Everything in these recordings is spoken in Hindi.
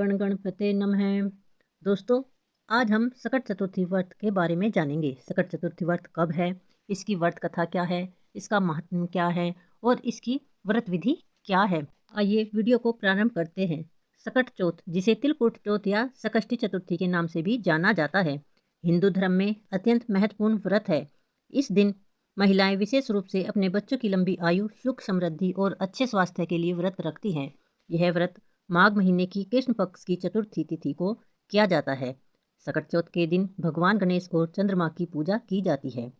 गण गणपते नमः। दोस्तों, आज हम सकट चतुर्थी व्रत के बारे में जानेंगे। सकट चतुर्थी व्रत कब है, इसकी व्रत कथा क्या है, इसका महात्म्य क्या है और इसकी व्रत विधि क्या है। आइए वीडियो को प्रारंभ करते हैं। सकट चौथ, जिसे तिलकुट चौथ या सकष्टी चतुर्थी के नाम से भी जाना जाता है, हिंदू धर्म में अत्यंत महत्वपूर्ण व्रत है। इस दिन महिलाएं विशेष रूप से अपने बच्चों की लंबी आयु, सुख समृद्धि और अच्छे स्वास्थ्य के लिए व्रत रखती हैं। यह व्रत माघ महीने की कृष्ण पक्ष की चतुर्थी तिथि को किया जाता है। सकट चौथ के दिन भगवान गणेश और चंद्रमा की पूजा की जाती है।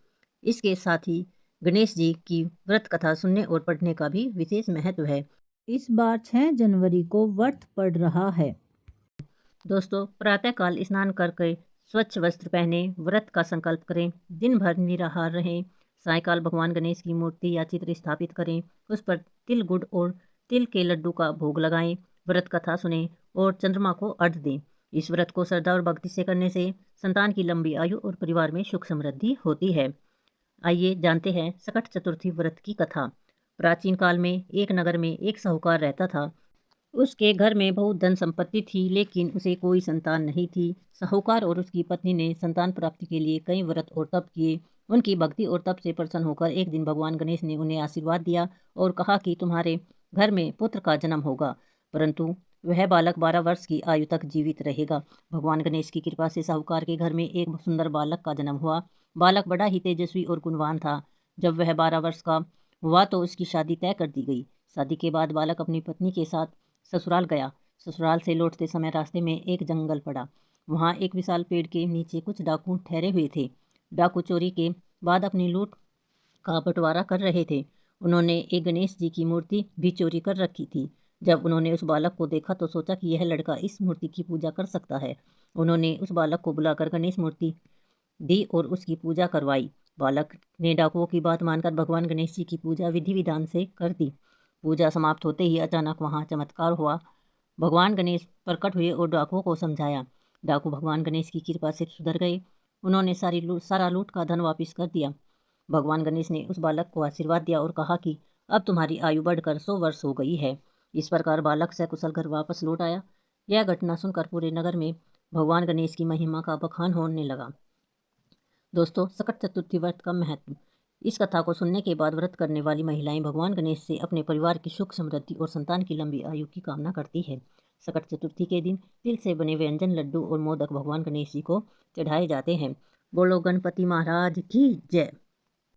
इसके साथ ही गणेश जी की व्रत कथा सुनने और पढ़ने का भी विशेष महत्व है। इस बार 6 जनवरी को व्रत पड़ रहा है। दोस्तों, प्रातःकाल स्नान करके स्वच्छ वस्त्र पहने व्रत का संकल्प करें। दिन भर निराहार रहें। सायकाल भगवान गणेश की मूर्ति या चित्र स्थापित करें। उस पर तिल, गुड़ और तिल के लड्डू का भोग लगाएं। व्रत कथा सुनें और चंद्रमा को अर्घ्य दें। इस व्रत को श्रद्धा और भक्ति से करने से संतान की लंबी आयु और परिवार में सुख समृद्धि होती है। आइए जानते हैं सकट चतुर्थी व्रत की कथा। प्राचीन काल में एक नगर में एक साहूकार रहता था। उसके घर में बहुत धन संपत्ति थी, लेकिन उसे कोई संतान नहीं थी। साहूकार और उसकी पत्नी ने संतान प्राप्ति के लिए कई व्रत और तप किए। उनकी भक्ति और तप से प्रसन्न होकर एक दिन भगवान गणेश ने उन्हें आशीर्वाद दिया और कहा कि तुम्हारे घर में पुत्र का जन्म होगा, परंतु वह बालक 12 वर्ष की आयु तक जीवित रहेगा। भगवान गणेश की कृपा से साहूकार के घर में एक सुंदर बालक का जन्म हुआ। बालक बड़ा ही तेजस्वी और गुणवान था। जब वह 12 वर्ष का हुआ तो उसकी शादी तय कर दी गई। शादी के बाद बालक अपनी पत्नी के साथ ससुराल गया। ससुराल से लौटते समय रास्ते में एक जंगल पड़ा। वहाँ एक विशाल पेड़ के नीचे कुछ डाकू ठहरे हुए थे। डाकू चोरी के बाद अपनी लूट का बंटवारा कर रहे थे। उन्होंने एक गणेश जी की मूर्ति भी चोरी कर रखी थी। जब उन्होंने उस बालक को देखा तो सोचा कि यह लड़का इस मूर्ति की पूजा कर सकता है। उन्होंने उस बालक को बुलाकर गणेश मूर्ति दी और उसकी पूजा करवाई। बालक ने डाकुओं की बात मानकर भगवान गणेश जी की पूजा विधि विधान से कर दी। पूजा समाप्त होते ही अचानक वहाँ चमत्कार हुआ। भगवान गणेश प्रकट हुए और डाकुओं को समझाया। डाकू भगवान गणेश की कृपा से सुधर गए। उन्होंने सारा लूट का धन वापस कर दिया। भगवान गणेश ने उस बालक को आशीर्वाद दिया और कहा कि अब तुम्हारी आयु बढ़कर 100 वर्ष हो गई है। इस प्रकार बालक सकुशल घर वापस लौट आया। यह घटना सुनकर पूरे नगर में भगवान गणेश की महिमा का बखान होने लगा। दोस्तों, सकट चतुर्थी व्रत का महत्व। इस कथा को सुनने के बाद व्रत करने वाली महिलाएं भगवान गणेश से अपने परिवार की सुख समृद्धि और संतान की लंबी आयु की कामना करती है। सकट चतुर्थी के दिन तिल से बने व्यंजन, लड्डू और मोदक भगवान गणेश जी को चढ़ाए जाते हैं। बोलो गणपति महाराज की जय।